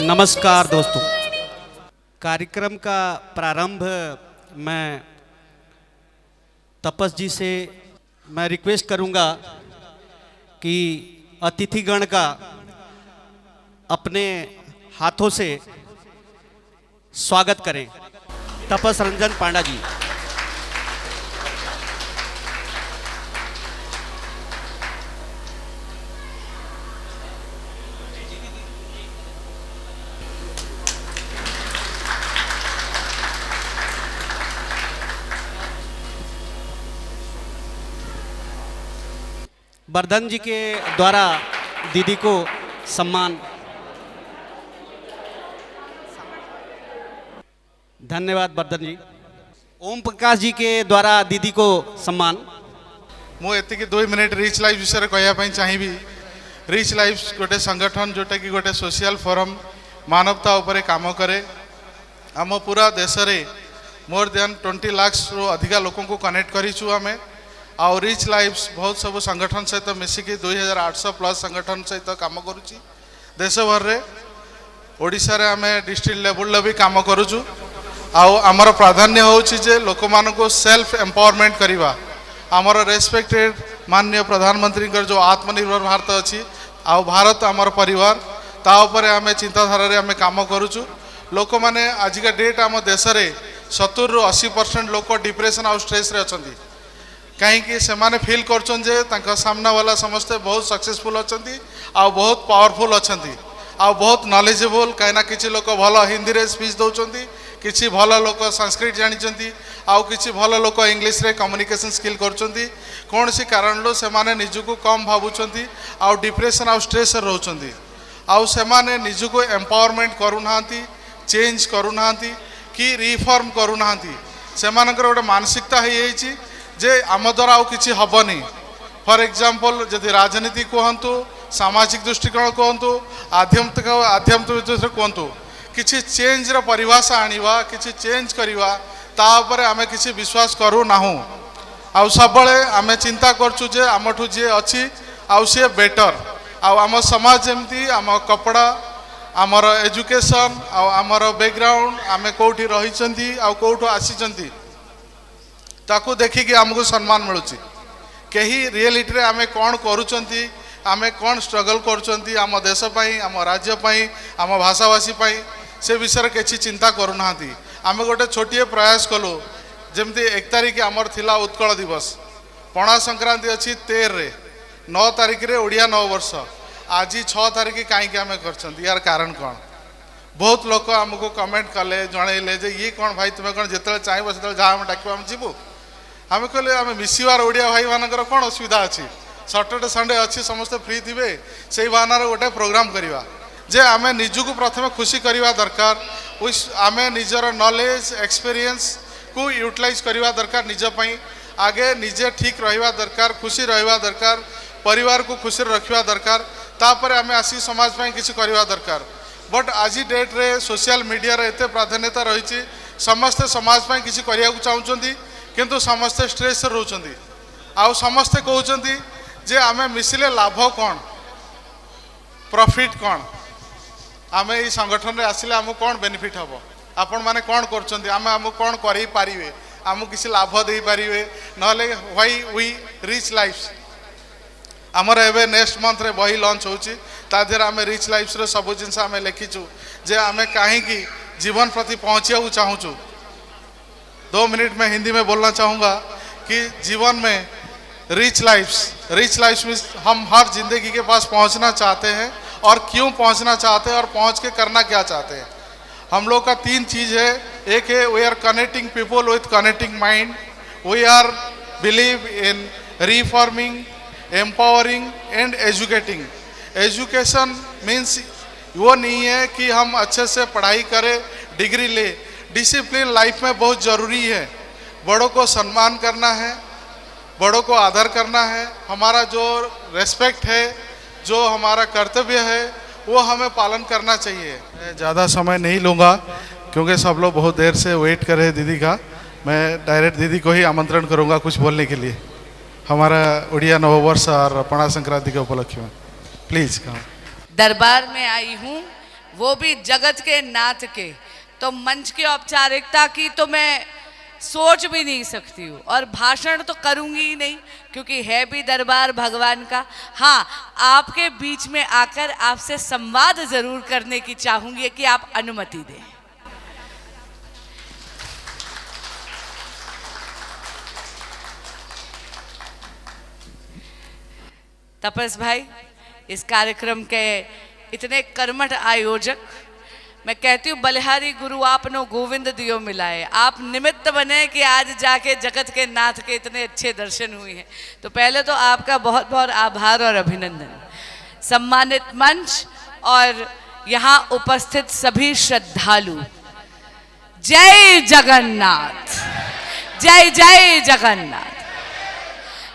नमस्कार दोस्तों। कार्यक्रम का प्रारंभ मैं तपस जी से मैं रिक्वेस्ट करूंगा कि अतिथिगण का अपने हाथों से स्वागत करें। तपस रंजन पांडा जी। वर्धन जी के द्वारा दीदी को सम्मान। धन्यवाद वर्धन जी। ओम प्रकाश जी के द्वारा दीदी को सम्मान। मु एतिकी 2 मिनिट रिच लाइफ विषय कहवाई चाहिए। रिच लाइफ गोटे संगठन जोटा कि गोटे सोशल फोरम मानवता उपरे काम करे। आम पूरा देश में मोर देन 20 लाख रु अधिका लोक को कनेक्ट करूँ आम। आउ रिच लाइफ बहुत सब संगठन सहित मिसिकी 2800 प्लस संगठन सहित काम करुच्ची। देश भर में ओडिशा रे आम डिस्ट्रिक्ट लेवल भी काम करुचु। आमर प्राधान्य होचे लोक मानको सेल्फ एम्पावरमेंट करवा। आमर रेस्पेक्टेड माननीय प्रधानमंत्री जो आत्मनिर्भर भारत अच्छी आउ भारत आमर परिवार ताऊपर आम चिंताधारा रे आम काम करुचु। लोक माने आजिका डेट आम देश में 70 रु 80% लोक डिप्रेशन आउ स्ट्रेस रे अछंती। कहीं से माने फील करछन जे तांका सामना वाला समस्ते बहुत सक्सेसफुल अछंती आउ बहुत पावरफुल अछंती आउ बहुत नॉलेजेबल। कहीं किसी लोक भल हिंदी रे स्पीच दौरान, किसी भल लोक संस्कृत जानी आउ किसी भल लोक इंग्लिश रे कम्युनिकेशन स्किल करछंती। कौन सी कारण लो से माने निजको कम भावुचंती आउ डिप्रेशन आउ स्ट्रेस रहउचंती आउ से माने निजको एम्पावरमेंट करूनांती, चेंज करूनांती कि रिफॉर्म करूनांती। से मानकर गोटे मानसिकता हो जाइए जे आम द्वारा आउ किसी हेनी। फॉर एग्जांपल जदि राजनीति कहतु, सामाजिक दृष्टिकोण कहतु, आध्यात्मिक कहतु, किसी चेंज रो परिभाषा आनिबा, किसी चेंज करवा तापर आमे किसी विश्वास करू नाहु। आउ सबले आमे चिंता करछु जे आमठू जे अच्छी आउ से बेटर। आम समाज जमती आम कपड़ा, आमर एजुकेशन आमर बैकग्राउंड, आमे कोठी रहिचंती आउ कोठो आसीचंती ताकू देखिकी आमको सम्मान मिलूँ। कहीं रियलिटी रे आमे कौन करुचंती, आमे कौन स्ट्रगल करुचंती आम देश पाई, आम राज्य पाई, आम भाषाभाषी पाई, से विषय किसी चिंता करूना। आमे गोटे छोटिए प्रयास कलु। जमती 1 तारिख आमर थिला उत्कल दिवस, पणा संक्रांति अच्छी 13 रे, 9 तारिख रे ओडिया नववर्ष, आज 6 तारिख कहीं आम कर यार कारण कौन। बहुत लोग आमको कमेंट कले, जनइले जे ये कौन भाई तुम्हें कौन जिते चाहब से जहाँ डाक आम जीवु। आम कहले आम मिसवार ओडिया भाई मानकर कौन असुविधा अच्छी। सैटरडे संडे अच्छी समस्ते फ्री थे से बहानार गोटे प्रोग्राम करवा जे आम निजको प्रथम खुशी करवा दरकार। आम निजर नॉलेज एक्सपीरियंस को यूटिलाइज करवा दरकार। निजपाई आगे निजे ठीक रहा दरकार, खुशी रहा दरकार, परिवार को खुशी रखा दरकार। तापर आम आसिक समाज में किसी करवा दरकार। बट आज डेट रे सोशल मीडिया रे एते प्राधान्यता रही। समस्ते समाज में किसी करने को चाहते किंतु समस्ते स्ट्रेस रोचंती। आउ समस्ते कहते जे आमे मिसिले लाभ कौन, प्रॉफिट कौन, आमे ई संगठन रे आसिले आमको कौन बेनिफिट हम, आपण माने कौन करछंती, आमे आमको कौन करि पारिबे, आमको किसी लाभ दे पारिबे नले व्हाई वी रिच लाइफ। आमर एबे नेक्स्ट मंथ रे बही लॉन्च होची। ता देर आमे रिच लाइफ रे सब जिनस आमे लिखिचु जे आमे काहे की जीवन प्रति पहुंचिया चाहूँ। 2 मिनट में हिंदी में बोलना चाहूँगा कि जीवन में रिच लाइफ मीन्स हम हर जिंदगी के पास पहुँचना चाहते हैं और क्यों पहुँचना चाहते हैं और पहुँच के करना क्या चाहते हैं। हम लोग का 3 चीज़ है। एक है we are connecting people with connecting mind, we are believe in reforming, empowering and educating. Education means वो नहीं है कि हम अच्छे से पढ़ाई करें, डिग्री ले। डिसिप्लिन लाइफ में बहुत ज़रूरी है। बड़ों को सम्मान करना है, बड़ों को आदर करना है। हमारा जो रेस्पेक्ट है, जो हमारा कर्तव्य है, वो हमें पालन करना चाहिए। मैं ज़्यादा समय नहीं लूँगा क्योंकि सब लोग बहुत देर से वेट कर रहे हैं दीदी का। मैं डायरेक्ट दीदी को ही आमंत्रण करूँगा कुछ बोलने के लिए हमारा उड़िया नववर्ष और पणा संक्रांति के उपलक्ष्य में। प्लीज़ कहो। दरबार में आई हूँ वो भी जगत के नाथ के, तो मंच की औपचारिकता की तो मैं सोच भी नहीं सकती हूँ, और भाषण तो करूँगी ही नहीं क्योंकि है भी दरबार भगवान का। हाँ, आपके बीच में आकर आपसे संवाद जरूर करने की चाहूँगी कि आप अनुमति दें। तपस भाई, इस कार्यक्रम के इतने कर्मठ आयोजक, मैं कहती हूँ बलिहारी गुरु आपनो गोविंद दियो मिलाए, आप निमित्त बने कि आज जाके जगत के नाथ के इतने अच्छे दर्शन हुए हैं। तो पहले तो आपका बहुत बहुत आभार और अभिनंदन। सम्मानित मंच और यहाँ उपस्थित सभी श्रद्धालु, जय जगन्नाथ, जय जय जगन्नाथ।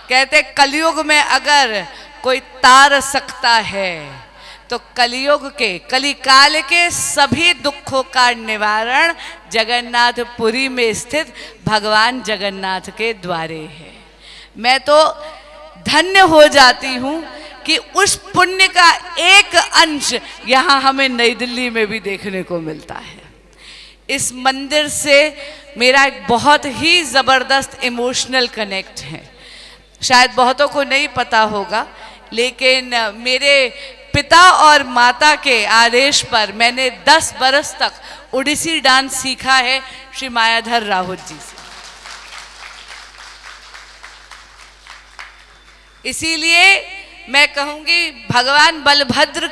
कहते कलयुग में अगर कोई तार सकता है तो कलियुग के, कलिकाल के सभी दुखों का निवारण जगन्नाथपुरी में स्थित भगवान जगन्नाथ के द्वारे है। मैं तो धन्य हो जाती हूँ कि उस पुण्य का एक अंश यहाँ हमें नई दिल्ली में भी देखने को मिलता है। इस मंदिर से मेरा एक बहुत ही ज़बरदस्त इमोशनल कनेक्ट है। शायद बहुतों को नहीं पता होगा, लेकिन मेरे पिता और माता के आदेश पर मैंने 10 बरस तक ओडिसी डांस सीखा है श्री मायाधर राहुत जी से। इसीलिए मैं कहूँगी भगवान बलभद्र,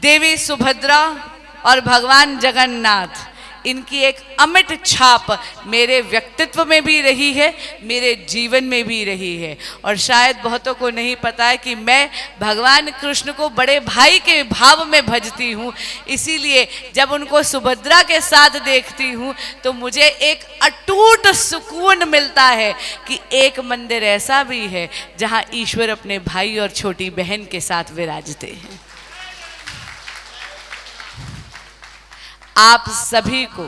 देवी सुभद्रा और भगवान जगन्नाथ, इनकी एक अमिट छाप मेरे व्यक्तित्व में भी रही है, मेरे जीवन में भी रही है। और शायद बहुतों को नहीं पता है कि मैं भगवान कृष्ण को बड़े भाई के भाव में भजती हूँ। इसीलिए जब उनको सुभद्रा के साथ देखती हूँ तो मुझे एक अटूट सुकून मिलता है कि एक मंदिर ऐसा भी है जहाँ ईश्वर अपने भाई और छोटी बहन के साथ विराजते हैं। आप सभी को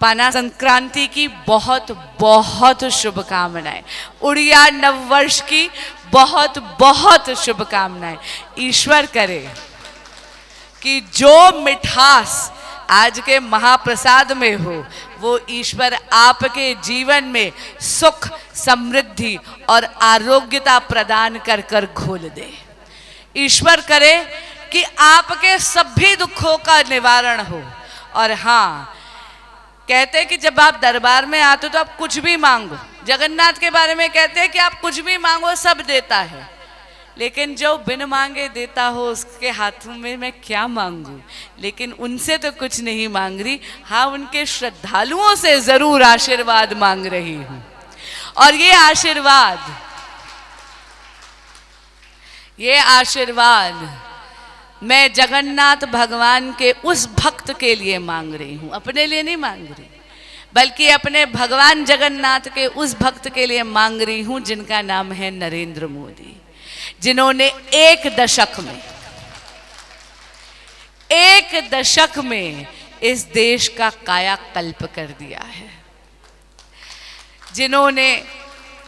पाना संक्रांति की बहुत बहुत शुभकामनाएं, उड़िया नववर्ष की बहुत बहुत शुभकामनाएं। ईश्वर करे कि जो मिठास आज के महाप्रसाद में हो वो ईश्वर आपके जीवन में सुख, समृद्धि और आरोग्यता प्रदान कर कर घोल दे। ईश्वर करे कि आपके सभी दुखों का निवारण हो। और हाँ, कहते हैं कि जब आप दरबार में आते हो तो आप कुछ भी मांगो। जगन्नाथ के बारे में कहते हैं कि आप कुछ भी मांगो सब देता है, लेकिन जो बिन मांगे देता हो उसके हाथों में मैं क्या मांगू। लेकिन उनसे तो कुछ नहीं मांग रही, हाँ उनके श्रद्धालुओं से जरूर आशीर्वाद मांग रही हूँ। और ये आशीर्वाद मैं जगन्नाथ भगवान के उस भक्त के लिए मांग रही हूँ, अपने लिए नहीं मांग रही, बल्कि अपने भगवान जगन्नाथ के उस भक्त के लिए मांग रही हूँ जिनका नाम है नरेंद्र मोदी, जिन्होंने एक दशक में इस देश का कायाकल्प कर दिया है, जिन्होंने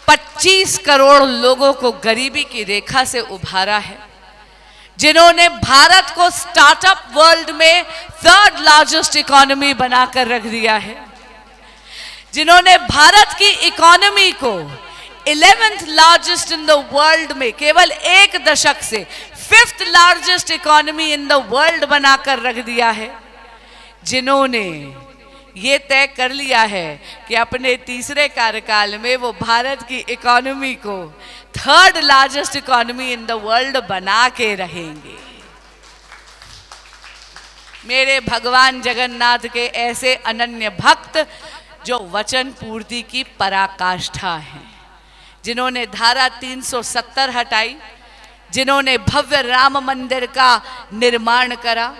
25 करोड़ लोगों को गरीबी की रेखा से उभारा है, जिन्होंने भारत को स्टार्टअप वर्ल्ड में 3rd लार्जेस्ट इकोनॉमी बनाकर रख दिया है, जिन्होंने भारत की इकोनॉमी को 11th largest in the world में केवल एक दशक से 5th largest economy in the world बनाकर रख दिया है, जिन्होंने ये तय कर लिया है कि अपने तीसरे कार्यकाल में वो भारत की इकोनॉमी को 3rd largest economy in the world बना के रहेंगे। मेरे भगवान जगन्नाथ के ऐसे अनन्य भक्त जो वचन पूर्ति की पराकाष्ठा है, जिन्होंने धारा 370 हटाई, जिन्होंने भव्य राम मंदिर का निर्माण करा,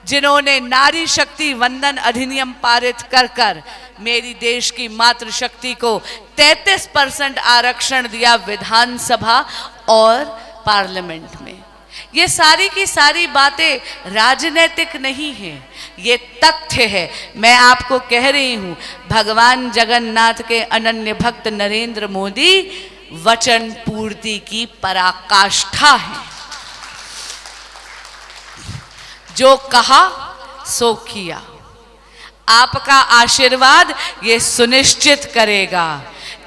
जिन्होंने नारी शक्ति वंदन अधिनियम पारित कर कर मेरी देश की मातृशक्ति को 33% आरक्षण दिया विधानसभा और पार्लियामेंट में। ये सारी की सारी बातें राजनीतिक नहीं हैं, ये तथ्य है। मैं आपको कह रही हूँ भगवान जगन्नाथ के अनन्य भक्त नरेंद्र मोदी वचन पूर्ति की पराकाष्ठा है। जो कहा सो किया। आपका आशीर्वाद ये सुनिश्चित करेगा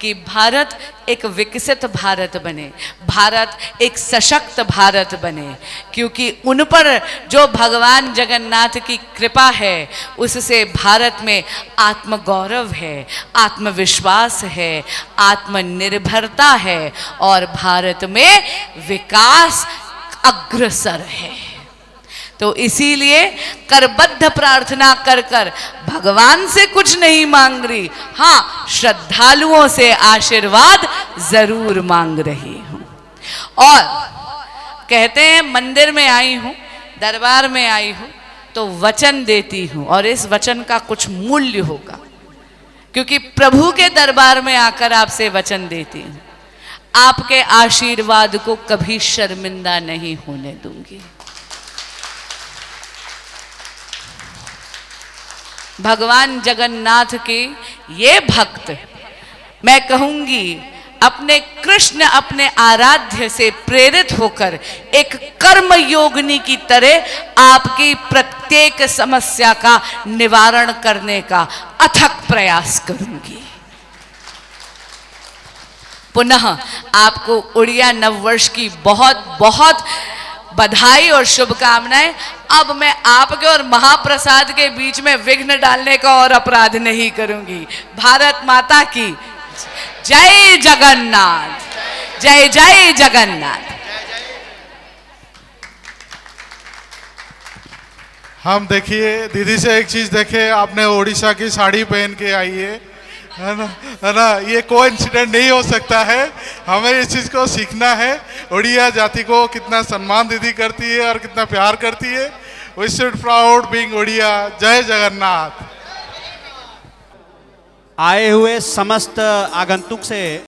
कि भारत एक विकसित भारत बने, भारत एक सशक्त भारत बने, क्योंकि उन पर जो भगवान जगन्नाथ की कृपा है उससे भारत में आत्मगौरव है, आत्मविश्वास है, आत्मनिर्भरता है और भारत में विकास अग्रसर है। तो इसीलिए करबद्ध प्रार्थना कर कर भगवान से कुछ नहीं मांग रही, हाँ श्रद्धालुओं से आशीर्वाद जरूर मांग रही हूं। और कहते हैं मंदिर में आई हूं, दरबार में आई हूं तो वचन देती हूं और इस वचन का कुछ मूल्य होगा, क्योंकि प्रभु के दरबार में आकर आपसे वचन देती हूं, आपके आशीर्वाद को कभी शर्मिंदा नहीं होने दूंगी। भगवान जगन्नाथ के ये भक्त, मैं कहूंगी अपने कृष्ण अपने आराध्य से प्रेरित होकर एक कर्म योगिनी की तरह आपकी प्रत्येक समस्या का निवारण करने का अथक प्रयास करूंगी। पुनः आपको उड़िया नववर्ष की बहुत बहुत बधाई और शुभकामनाएं। अब मैं आपके और महाप्रसाद के बीच में विघ्न डालने का और अपराध नहीं करूंगी। भारत माता की जय जगन्नाथ, जय जय जगन्नाथ। हम देखिए दीदी से एक चीज देखे, आपने उड़ीसा की साड़ी पहन के आई है ना, ये कोइंसिडेंट नहीं हो सकता है। हमें इस चीज को सीखना है, उड़िया जाति को कितना सम्मान दीदी करती है और कितना प्यार करती है। We should proud being Odia. जय जगन्नाथ। आए हुए समस्त आगंतुक से